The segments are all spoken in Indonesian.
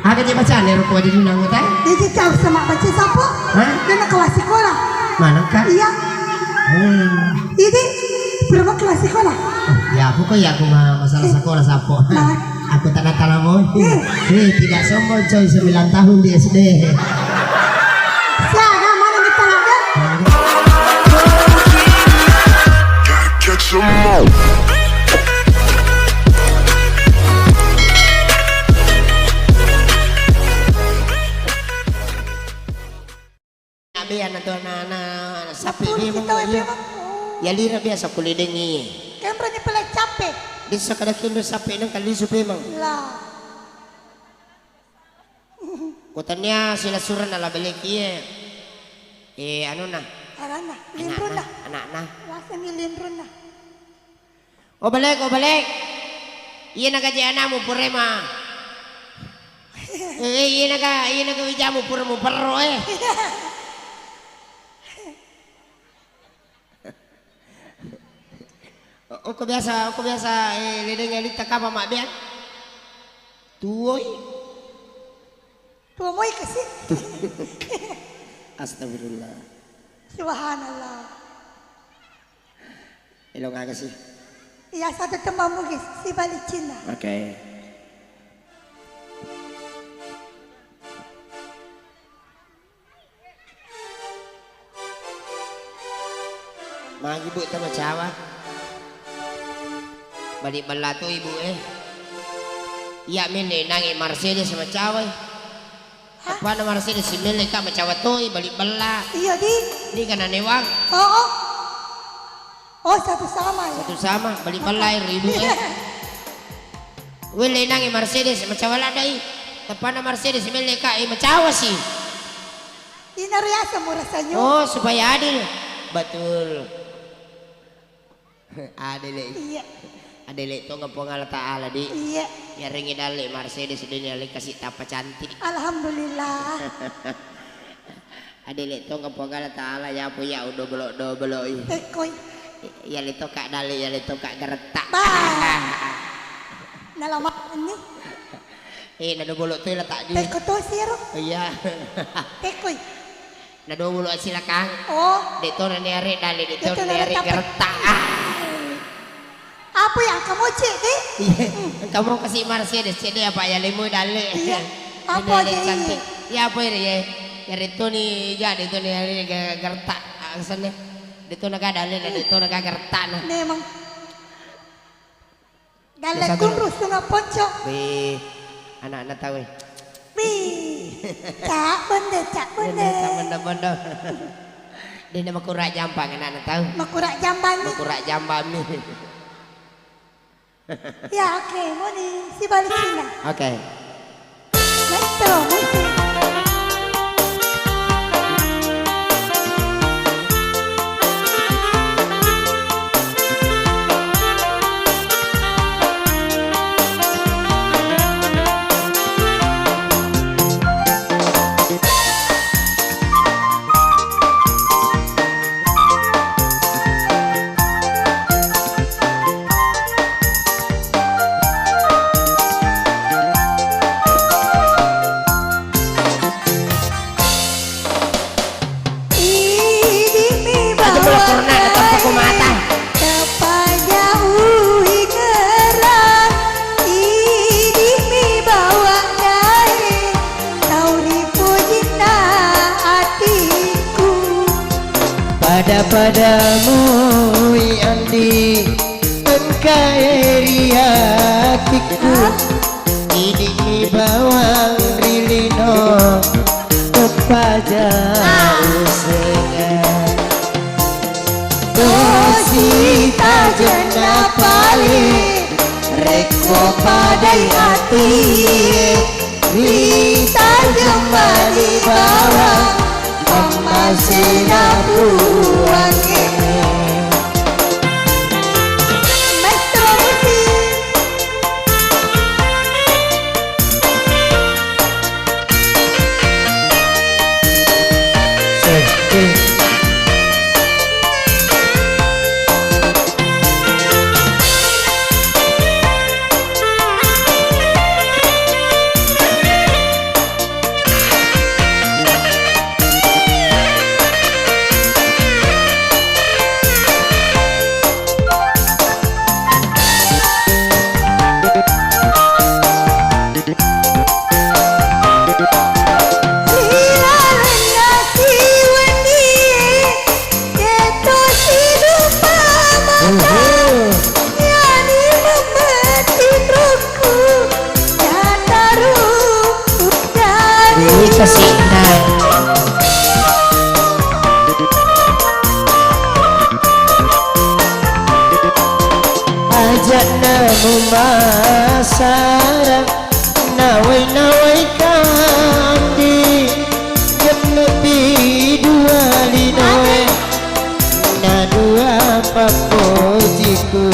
Ada je bacaan ya ruko di nang teh. Jadi tahu sama baca sapo? Hah? Kena kelas sekolah. Mana kak? Iya. Ini berapa kelas sekolah? Ya aku kok ya aku mah masalah sekolah sapo. Aku tanda mau. Tidak sombong coy 9 tahun di SD. Siapa mana di tengah? Catch 'em all. Biar na sapi Betul, dia kita mau ya. memang. Ya lira biasa kulidengi. Kan berani pelak capek. Di sakada kindo sapi nang kali supe mang. Lah. Kutanya sila suran ala balik iya. Ano na? Arana, lindron na. Anak na. Rasa ni lindron na. O balik. Iya nagajana mo pure ma. Iya nagawidya mo pure mo perro eh. Ako biasa lideng elita ka pa mabiyan. Tuoy. Tumoy kasi. Astagfirullah. Subhanallah. Ilo nga kasi. Iya satu teman mo guys, si balicin na. Okay. Mga ibu ito macawa. Balik bala to ibu eh. Iya mili nangi Mercedes macawa eh. Apa na Mercedes si mili ka macawa to eh. Balik bala. Iya di. Di ka na niwang. Oo. Oh satu sama ya. Satu sama. Balik bala eh ibu eh. Wili nangi Mercedes macawa lah dai. Apa na Mercedes si mili ka eh macawa sih. Inariasa mo rasanya. Oh supaya adil. Betul. Adil eh. Iya. Adele itu ngepong Allah Ta'ala di Iya. ya ringi dali Mercedes ini dali kasih tapa cantik. Alhamdulillah. Adele itu ngepong Allah Ta'ala ya puya udah belok Tekoy. ya itu kak dali ya itu kak geretak. Nalama ini. Nado bolok tuh letak di. Teko to siro. Iya. Tekoy. Nado bolok silakan. Oh. Dito na niyari dali dito Dito na na niyari natapos. geretak. Apa yang kamu cek deh? Kamu kasih Mercedes jadi apa ya limu dali. Iya. Apa aja ini? Ya apa ya? Ya itu nih jadi itu nih gertak sana. Dito nagadali na dito nagagertak na. Memang. Dalam Biasa kurus dengan pocok. Be anak-anak tahu. Bi. Cak benda. Benda. Dia nama kurak jampang anak-anak tahu. Makurak jamban nih. Kurak jambang nih. Ya oke, mau nih si balik sini. Oke. Maestro, musik. Padamu Andi engkai hatiku ini bawang rilino kepada usengan Dosita jenapali reko padai hati Rita jembali bawang masih nabuang ini Maestro musik. Kasihna ajak namu masarang nawai kandi jenepi dua linoe na dua papojiku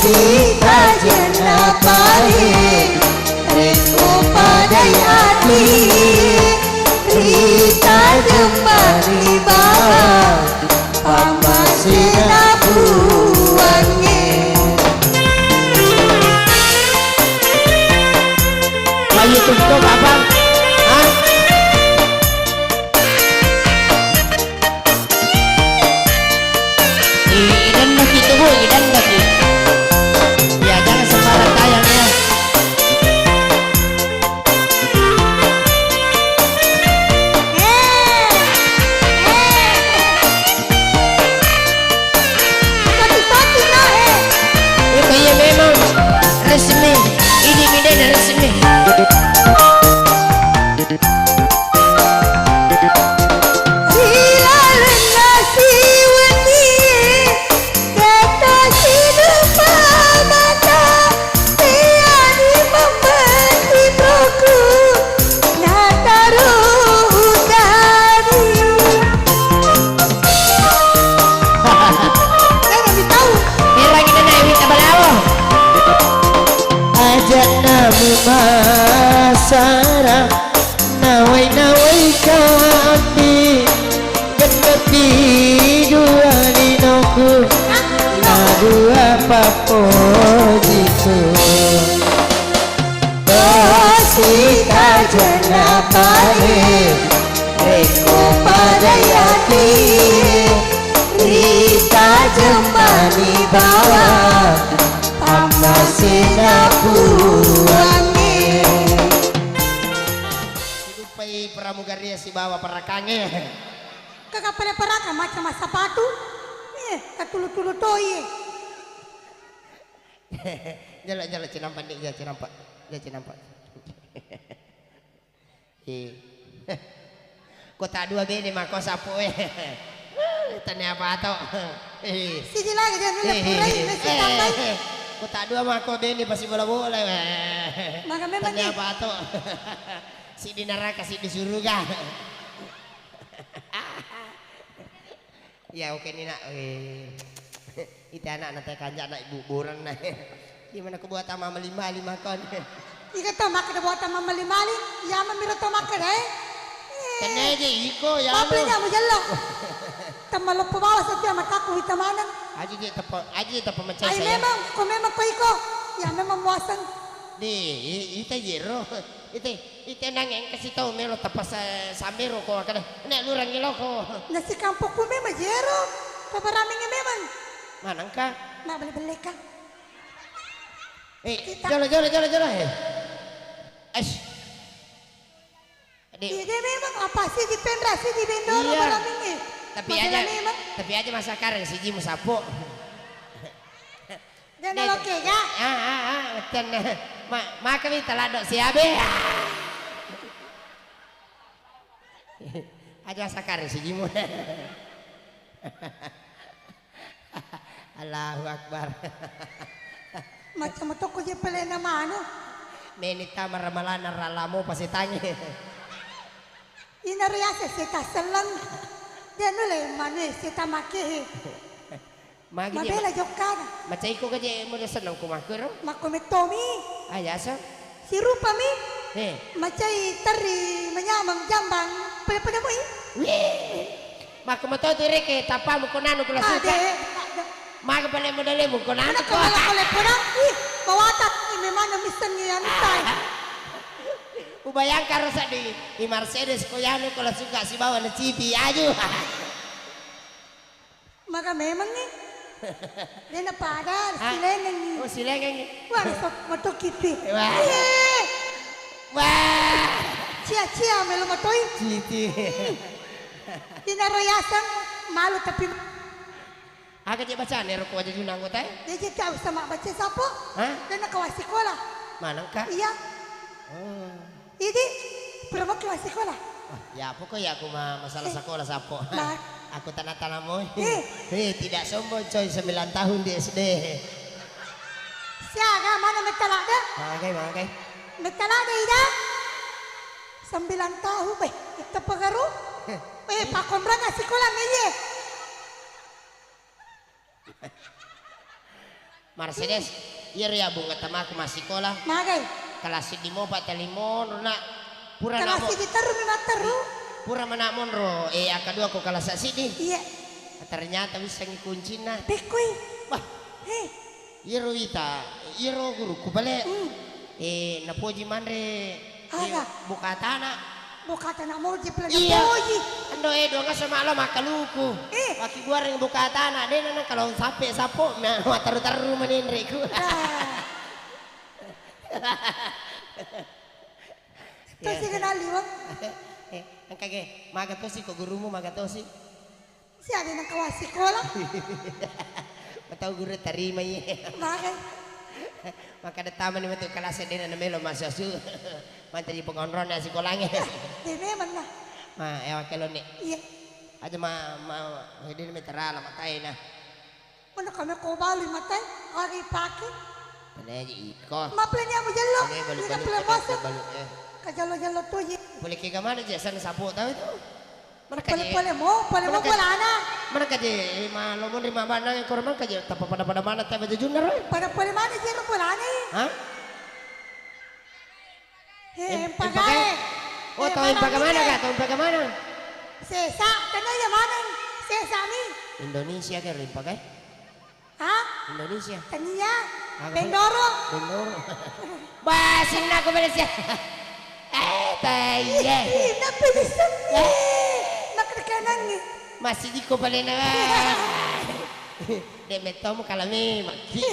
Sita jenapari Reko padai hati Rita jembari bawah Pamasina buangnya Bayi tutup abang Hah? Idan lagi tuh bu, idan lagi ya jangan sembarang tayang ya. Sati-sati na Itu ya memang resmi ini beda resmi masara nawai kami genepi dua linoku na dua papojiku Sita jenapari Reko padai hati Rita jembani bawah Pamasina buangnya hidupai pramugari si bawa perakange Kakak pada peraka macam sepatu Katulu-tulu toye Jala cinampak nih ya cinampak kota dua bini mah kau sapu tanya apa atau Sini lagi dia nilai purai Nasi tambah kota dua mah kau bini pasti bola Maka memang tanya apa atau si di neraka si di surga ya oke nih nak itu anak nanti kanjak nak ibu buran nah gimana aku buat sama lima kon Ika tomak ada buat mama limali Ya mamira tomak ada kena aja iko ya Paprinya mo jalo Tamalo pabawa sa tiya mataku hitamanan aja tepa macam Ay saya memang Kung memang ko iko Ya memang muasan di ite jero ite nangeng kasi tau melo tapas samero ko kada na lurang ilo ko Nasi kampok ko memang jero Paparaming memang manang ka Mabalik-balik ka jala Ash. Iya memang apa sih di pendra sih di bendoro Iya. malaming Tapi aja masa kareng si Jimu sapo. Dan oke ya. Betul. Kami telah dok siabe. Aja masa kareng si Jimu. Allahu Akbar. Macam itu ko je pala nama ano. Menita maramalan ralamo pasitangi. Inariasa sita selang. Dia nule mane sita makihi. Mabela jokana. Macai ko kaje mo senang kumakuro. Makometomi. Ayasa. Si rupa mi. Eh. Macai teri menyamang jambang. Pada mo eh. Makumato direke tapa mo kunano kula suka. Maga pala mo dali mo kunano Ano ko. ka wala ko lepurang? Bawatak. Memang misan niya tay. Ubayang karo sa di Mercedes ko yan ko la suka si bawa na cipi ayo. Maka memang ni. Dia na pada silengan ni. Oh silengan ni. Wah, sok matokipi. Wah. Wah. Cia melo matoy. Citi. Dinaroyasan malu tapi Aga je baca nero ko aja junang ko tay. dia je kau sama baca sapo. Hah? Dan nakawasi sekolah. Manang ka? Iya. Oh. Ini berapa kelas sekolah? Wah, ya pokoknya aku masalah sekolah sapo. Nah. Aku tanah-tanah mo. Eh. Tidak sombong coy 9 tahun di SD. Siaga mana metalada? Makai. Metalada ida? 9 tahun be. Kita pengaruh? Pak Komra nggak sekolah nih. Mercedes, iya ya bunga tamaku masih sekolah. Magai. Kelas di mo patelimon na pura Kelas namo. di taruh ni mataru. Pura manamon ro. Kedua aku kelas sini. Iya. Ternyata bisa ngikunci na. Dekui. Wah, Hei. iro ita, iro guru kubale. Napoji mandre. Aga. Buka tanah. Buka tanah mau jeplan Iya. poji. Ando dua nga sama makaluku. Waki goreng buka tanah. Dia nana kalau sampai sapo, taru-taru manindri ku. Kasi kenali wang. Ang kage, magatosi ko gurumu magatosi. Si ada nang kawas sekolah. Matau guru tarima ye. Magai. Maka ada taman itu kelas dia na melo masasu. Mantap di pengonron na sekolahnya. Di memang lah. Ewa kelo ni. Iya. Aja hindi na meterala matay na. Mana kami ko bali matay? Ari pakai. Panaji iko. Maplenya mo jalo. Balik Ika pala masuk. balik. Kajalo-jalo to ye. Boleh ke mana je sana sapu tahu itu. Mana Pale mo wala na. Mana kaje malomon lima mana yang korban kaje tapa pada mana tahu baju junar. Para pale mana jero wala na eh. Hah? Pagay. Oh, tahu bagaimana kah? Tahu bagaimana? Sesa, kena ya mana? Sesa ni. Indonesia kan rin pakai? Ha? Indonesia. Tania. Bendoro. Bendoro. Basing na ako beres ya. Tayo. Napilisan ni. Nakrikanan ni. Masih di ko pala na. Demeto mo kalami. Maki.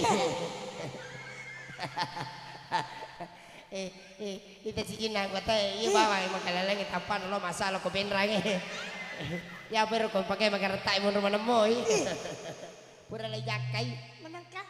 Ita sige na ko tayo. Iya bawa yung magkalalang itapan. Lo masalah ko benrang eh. Ya pero kung pagay magaratay mo naman mo eh. Pura lang yakay. Menang ka?